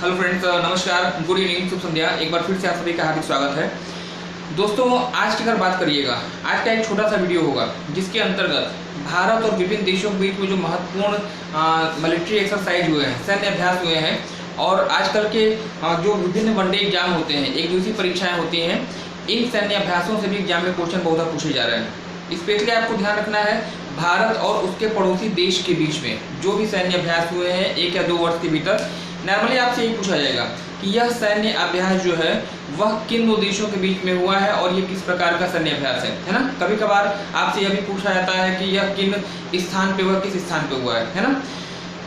Hello friends, नमस्कार, good evening, शुभ संध्या। एक बार फिर से आप सभी का हार्दिक स्वागत है। दोस्तों, आज की अगर बात करिएगा, आज का एक छोटा सा वीडियो होगा जिसके अंतर्गत भारत और विभिन्न देशों के बीच में जो महत्वपूर्ण मिलिट्री एक्सरसाइज हुए हैं, सैन्य अभ्यास हुए हैं, और आजकल के जो विभिन्न वनडे एग्जाम होते हैं, एक दिवसीय परीक्षाएं होती हैं, इन सैन्य अभ्यासों से भी एग्जाम में क्वेश्चन बहुत पूछे जा रहे हैं। स्पेशली आपको ध्यान रखना है, भारत और उसके पड़ोसी देश के बीच में जो भी सैन्य अभ्यास हुए हैं 1 या 2 वर्ष के भीतर, नॉर्मली आपसे यही पूछा जाएगा कि यह सैन्य अभ्यास जो है वह किन 2 देशों के बीच में हुआ है और ये किस प्रकार का सैन्य अभ्यास है ना। कभी कभार आपसे यह भी पूछा जाता है कि यह किन स्थान पे हुआ, किस स्थान पे हुआ है ना।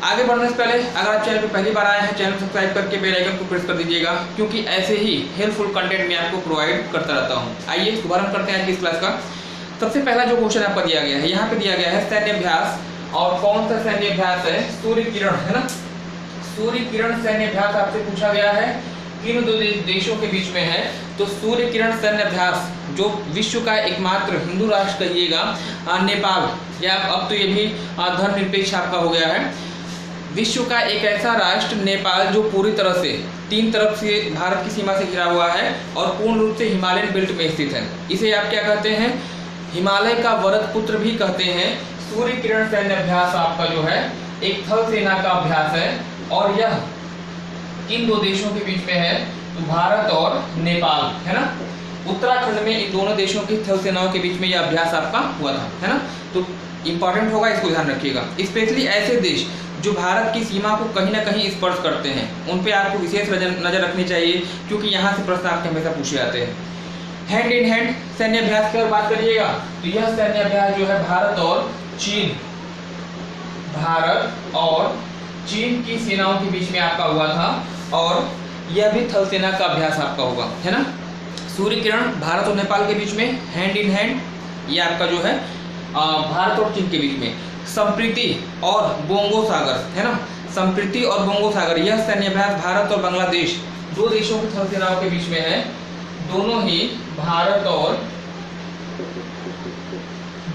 आगे बढ़ने से पहले अगर आप चैनल पर पहली बार आए हैं, चैनल सब्सक्राइब करके बेल आइकन को प्रेस कर दीजिएगा, क्योंकि ऐसे ही हेल्पफुल कंटेंट मैं आपको प्रोवाइड करता रहता हूँ। आइए शुभारंभ करते हैं आज की इस क्लास का। सबसे पहला जो क्वेश्चन आपको दिया गया है, यहाँ पे दिया गया है सैन्य अभ्यास, और कौन सा सैन्य अभ्यास है? सूर्य किरण, है ना। सूर्य किरण सैन्य अभ्यास आपसे पूछा गया है, किन 2 देशों के बीच में है? तो सूर्य किरण सैन्य अभ्यास जो विश्व का एकमात्र हिंदू राष्ट्र कहिएगा नेपाल, या अब तो ये भी धर्मनिरपेक्ष आपका हो गया है, विश्व का एक ऐसा राष्ट्र नेपाल जो पूरी तरह से 3 तरफ से भारत की सीमा से घिरा हुआ है और पूर्ण रूप से हिमालयन बेल्ट में स्थित है। इसे आप क्या कहते हैं? हिमालय का वरद पुत्र भी कहते हैं। सूर्य किरण सैन्य अभ्यास आपका जो है एक थल सेना का अभ्यास है, और यह किन 2 देशों के बीच में है? तो भारत और नेपाल, है ना। उत्तराखंड में इन दोनों देशों की थल सेनाओं के बीच में यह अभ्यास आपका हुआ था, है ना। तो इंपॉर्टेंट होगा, इसको ध्यान रखिएगा। स्पेशली ऐसे देश जो भारत की सीमा को कहीं ना कहीं स्पर्श करते हैं, उन पे आपको विशेष नजर रखनी चाहिए, क्योंकि यहाँ से प्रश्न आपके हमेशा पूछे जाते हैं। हैंड इन हैंड सैन्य अभ्यास की अगर बात करिएगा, तो यह सैन्य अभ्यास जो है भारत और चीन की सेनाओं के बीच में आपका हुआ था, और यह भी थल सेना का अभ्यास आपका होगा, है ना। सूर्य किरण भारत और नेपाल के बीच में, हैंड इन हैंड ये आपका जो है भारत और चीन के बीच में। संप्रीति और बोंगो सागर, है ना, संप्रीति और बोंगो सागर, यह सैन्य अभ्यास भारत और बांग्लादेश 2 देशों की थल सेनाओं के बीच में है। दोनों ही भारत और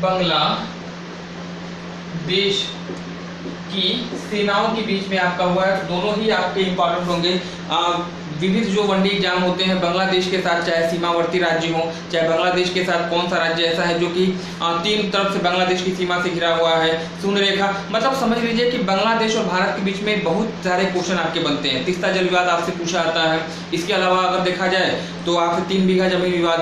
बांग्लादेश की सेनाओं के बीच में आपका हुआ है। दोनों ही आपके इंपॉर्टेंट होंगे। विविध जो वनडे एग्जाम होते हैं बांग्लादेश के साथ, चाहे सीमावर्ती राज्य हो, चाहे बांग्लादेश के साथ कौन सा राज्य ऐसा है जो कि 3 तरफ से बांग्लादेश की सीमा से घिरा हुआ है, शून्य रेखा, मतलब समझ लीजिए कि बांग्लादेश और भारत के बीच में बहुत सारे क्वेश्चन आपके बनते हैं। तीस्ता जल विवाद आपसे पूछा जाता है। इसके अलावा अगर देखा जाए तो आपसे 3 बीघा जमीन विवाद।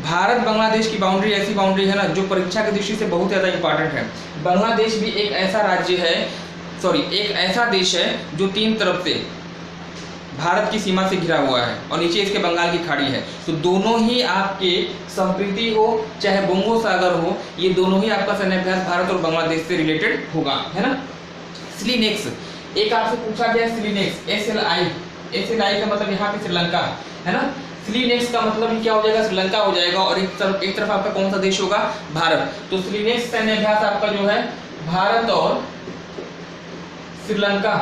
भारत बांग्लादेश की बाउंड्री ऐसी बाउंड्री है ना जो परीक्षा की दृष्टि से बहुत ज़्यादा इंपॉर्टेंट है। बांग्लादेश भी एक ऐसा राज्य है, एक ऐसा देश है जो 3 तरफ से भारत की सीमा से घिरा हुआ है, और नीचे इसके बंगाल की खाड़ी है। तो दोनों ही आपके संप्रीति हो चाहे बोंगो सागर हो, ये दोनों ही आपका सैन्य अभ्यास भारत और बांग्लादेश से रिलेटेड होगा, है ना। स्लीनेक्स एक आपसे पूछा गया, स्लीनेक्स SLI का मतलब यहाँ पे श्रीलंका, है ना। स्लीनेक्स का मतलब ही क्या हो जाएगा? श्रीलंका हो जाएगा, और एक तरफ आपका कौन सा देश होगा? भारत। तो स्लीनेक्स सैन्य अभ्यास आपका जो है भारत और श्रीलंका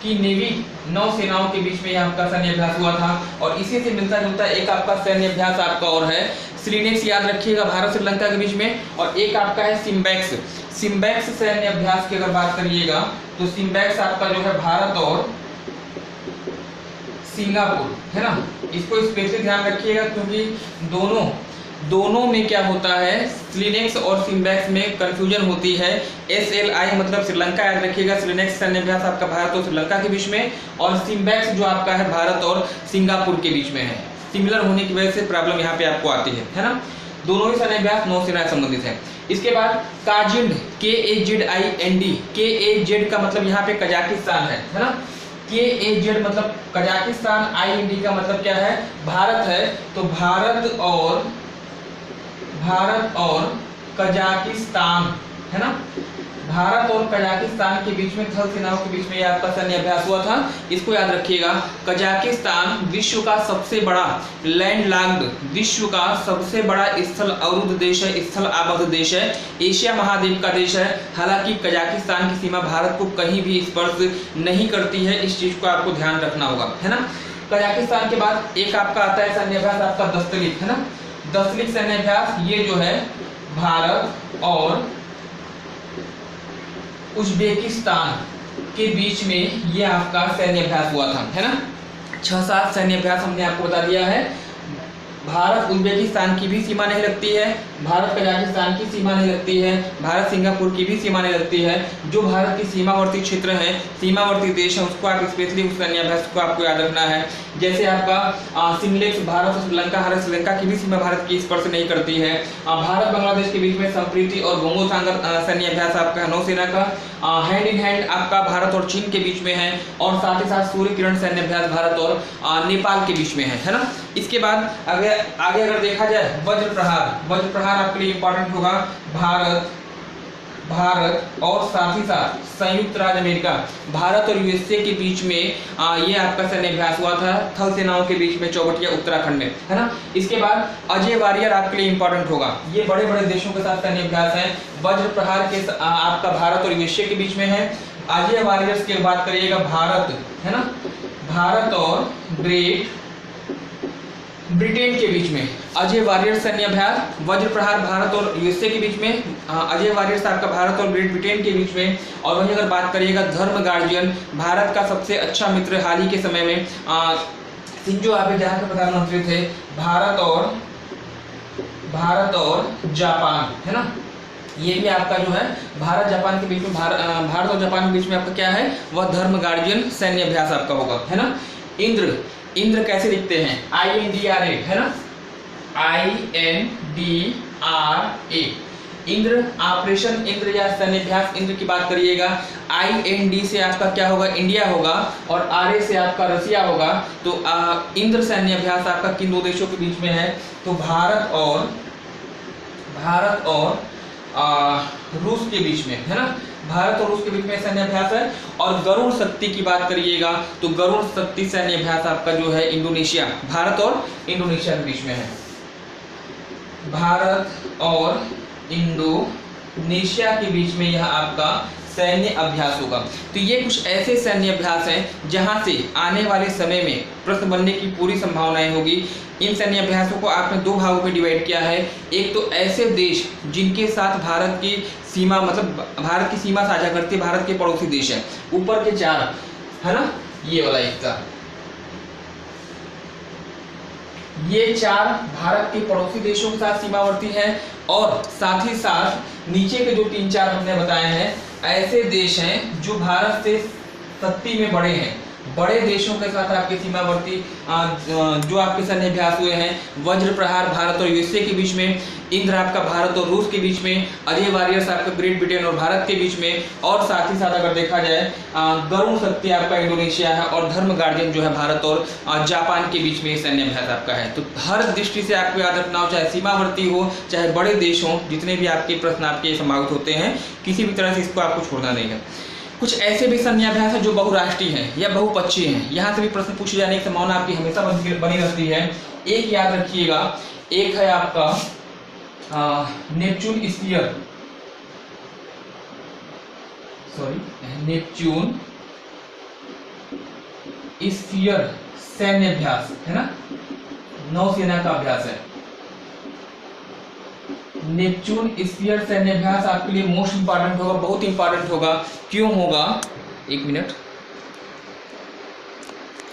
की नेवी नौसेनाओं के बीच में यह आपका सैन्य अभ्यास हुआ था। और इसी से मिलता जुलता एक आपका सैन्य अभ्यास आपका और है, स्लीनेक्स याद रखिएगा, भारत श्रीलंका के बीच में। और एक आपका है सिम्बैक्स सैन्य अभ्यास की अगर बात करिएगा, तो सिम्बैक्स आपका जो है भारत और सिंगापुर, है ना। इसको स्पेशली ध्यान रखिएगा, क्योंकि दोनों में क्या होता है, स्लीनेक्स और सिम्बैक्स में कंफ्यूजन होती है। SLI मतलब श्रीलंका याद रखिएगा, स्लीनेक्स सैन्य अभ्यास आपका भारत और श्रीलंका के बीच में, और सिम्बैक्स जो आपका है भारत और सिंगापुर के बीच में है। सिमिलर होने की वजह से प्रॉब्लम यहाँ पे आपको आती है ना। दोनों ही सैन्य अभ्यास नौसेना से संबंधित है। इसके बाद काजिंड, KAZIND, KAZ का मतलब यहाँ पे कजाकिस्तान है ना। KAZ मतलब कजाकिस्तान, IND का मतलब क्या है? भारत है। तो भारत और कजाकिस्तान, है ना, भारत और कजाकिस्तान के बीच में थल सेनाओं के बीच में यह आपका सैन्य अभ्यास हुआ था। इसको याद रखिएगा, कजाकिस्तान विश्व का सबसे बड़ा लैंडलॉक्ड, विश्व का सबसे बड़ा स्थल अवरुद्ध देश है, स्थल आबद्ध देश है, एशिया महाद्वीप का देश है। हालांकि कजाकिस्तान की सीमा भारत को कहीं भी स्पर्श नहीं करती है, इस चीज को आपको ध्यान रखना होगा, है ना। कजाकिस्तान के बाद एक आपका आता है सैन्य अभ्यास आपका दस्तलिक, है ना। दस्तलिक सैन्य अभ्यास ये जो है भारत और उज्बेकिस्तान के बीच में ये आपका सैन्य अभ्यास हुआ था, है ना। 6-7 सैन्य अभ्यास हमने आपको बता दिया है। भारत उज्बेकिस्तान की भी सीमा नहीं लगती है, भारत कजाकिस्तान की सीमा नहीं लगती है, भारत सिंगापुर की भी सीमा नहीं लगती है। जो भारत की सीमावर्ती क्षेत्र है, सीमावर्ती देश है, उसको आप स्पेशली उस सैन्य अभ्यास को आपको याद रखना है। जैसे आपका सिमलेक्स भारत और श्रीलंका, हर श्रीलंका की भी सीमा भारत की स्पर्श नहीं करती है। भारत बांग्लादेश के बीच में संप्रीति और बोंगो सांगर सैन्य अभ्यास आपका नौसेना का हैंड इन हैंड आपका भारत और चीन के बीच में है, और साथ ही साथ सूर्य किरण सैन्य अभ्यास भारत और नेपाल के बीच में है ना। इसके बाद आगे अगर देखा जाए वज्र प्रहार आपके लिए इंपॉर्टेंट होगा। भारत और साथ ही साथ संयुक्त राज्य अमेरिका, भारत और यूएसए के बीच में ये आपका सैन्य अभ्यास हुआ था थल सेनाओं के बीच में चौबटिया उत्तराखंड में, है ना। इसके बाद अजय वारियर आपके लिए इंपॉर्टेंट होगा। ये बड़े बड़े देशों के साथ सैन्य अभ्यास है। वज्र प्रहार के आपका भारत और यूएसए के बीच में है। अजय वारियर्स की बात करिएगा भारत, है ना, भारत और ग्रेट ब्रिटेन के बीच में अजय वारियर्स सैन्य अभ्यास। वज्र प्रहार भारत और यूएसए के बीच में, अजय वारियर्स आपका भारत और ग्रेट ब्रिटेन के बीच में। और वहीं अगर बात करिएगा धर्म गार्जियन, भारत का सबसे अच्छा मित्र हाल ही के समय में शिंजो आबे जहाँ के प्रधानमंत्री थे, भारत और जापान, है ना। ये भी आपका जो है भारत जापान के बीच में, भारत और जापान के बीच में आपका क्या है, वह धर्म गार्जियन सैन्य अभ्यास आपका होगा, है ना। इंद्र कैसे लिखते हैं, INDRA, है ना, INDRA। इंद्र, ऑपरेशन इंद्र या सैन्य अभ्यास इंद्र की बात करिएगा। IND से आपका क्या होगा, इंडिया होगा, और RA से आपका रसिया होगा। तो इंद्र सैन्य अभ्यास आपका किन दो देशों के बीच में है, तो भारत और रूस के बीच में, है ना, भारत और रूस के बीच में सैन्य अभ्यास है। और गरुड़ शक्ति की बात करिएगा तो गरुड़ शक्ति सैन्य अभ्यास आपका जो है इंडोनेशिया, भारत और इंडोनेशिया के बीच में है। भारत और इंडोनेशिया के बीच में यह आपका सैन्य अभ्यास होगा। तो ये कुछ ऐसे सैन्य अभ्यास हैं जहां से आने वाले समय में प्रश्न बनने की पूरी संभावनाएं होगी। इन सैन्य अभ्यासों को आपने दो भागों में डिवाइड किया है। एक तो ऐसे देश जिनके साथ भारत की सीमा, मतलब भारत की सीमा साझा करते भारत के पड़ोसी देश है, ऊपर के 4, है ना, ये वाला हिस्सा, ये 4 भारत के पड़ोसी देशों के साथ सीमावर्ती है। और साथ ही साथ नीचे के जो 3-4 हमने बताए हैं ऐसे देश हैं जो भारत से सत्ती में बड़े हैं, बड़े देशों के साथ आपके सीमावर्ती जो आपके सैन्य अभ्यास हुए हैं। वज्र प्रहार भारत और यूएसए के बीच में, इंद्र आपका भारत और रूस के बीच में, अजय वारियर्स आपका ग्रेट ब्रिटेन और भारत के बीच में, और साथ ही साथ अगर देखा जाए गरुड़ शक्ति आपका इंडोनेशिया है, और धर्म गार्जियन जो है भारत और जापान के बीच में सैन्य अभ्यास आपका है। तो हर दृष्टि से आपको याद रखना हो, चाहे सीमावर्ती हो चाहे बड़े देश हो, जितने भी आपके प्रश्न आपके संभावित होते हैं, किसी भी तरह से इसको आपको छोड़ना नहीं है। कुछ ऐसे भी सैन्य अभ्यास है जो बहुराष्ट्रीय हैं या बहुपक्षीय हैं, यहाँ से भी प्रश्न पूछे जाने की संभावना आपकी हमेशा बनी रहती है। एक याद रखिएगा, एक है आपका नेपच्यून स्फीयर सैन्य अभ्यास, है ना, नौसेना का अभ्यास है। नेपच्यून स्फीयर सैन्य अभ्यास आपके लिए मोस्ट इंपॉर्टेंट होगा, बहुत इंपॉर्टेंट होगा। क्यों होगा, एक मिनट।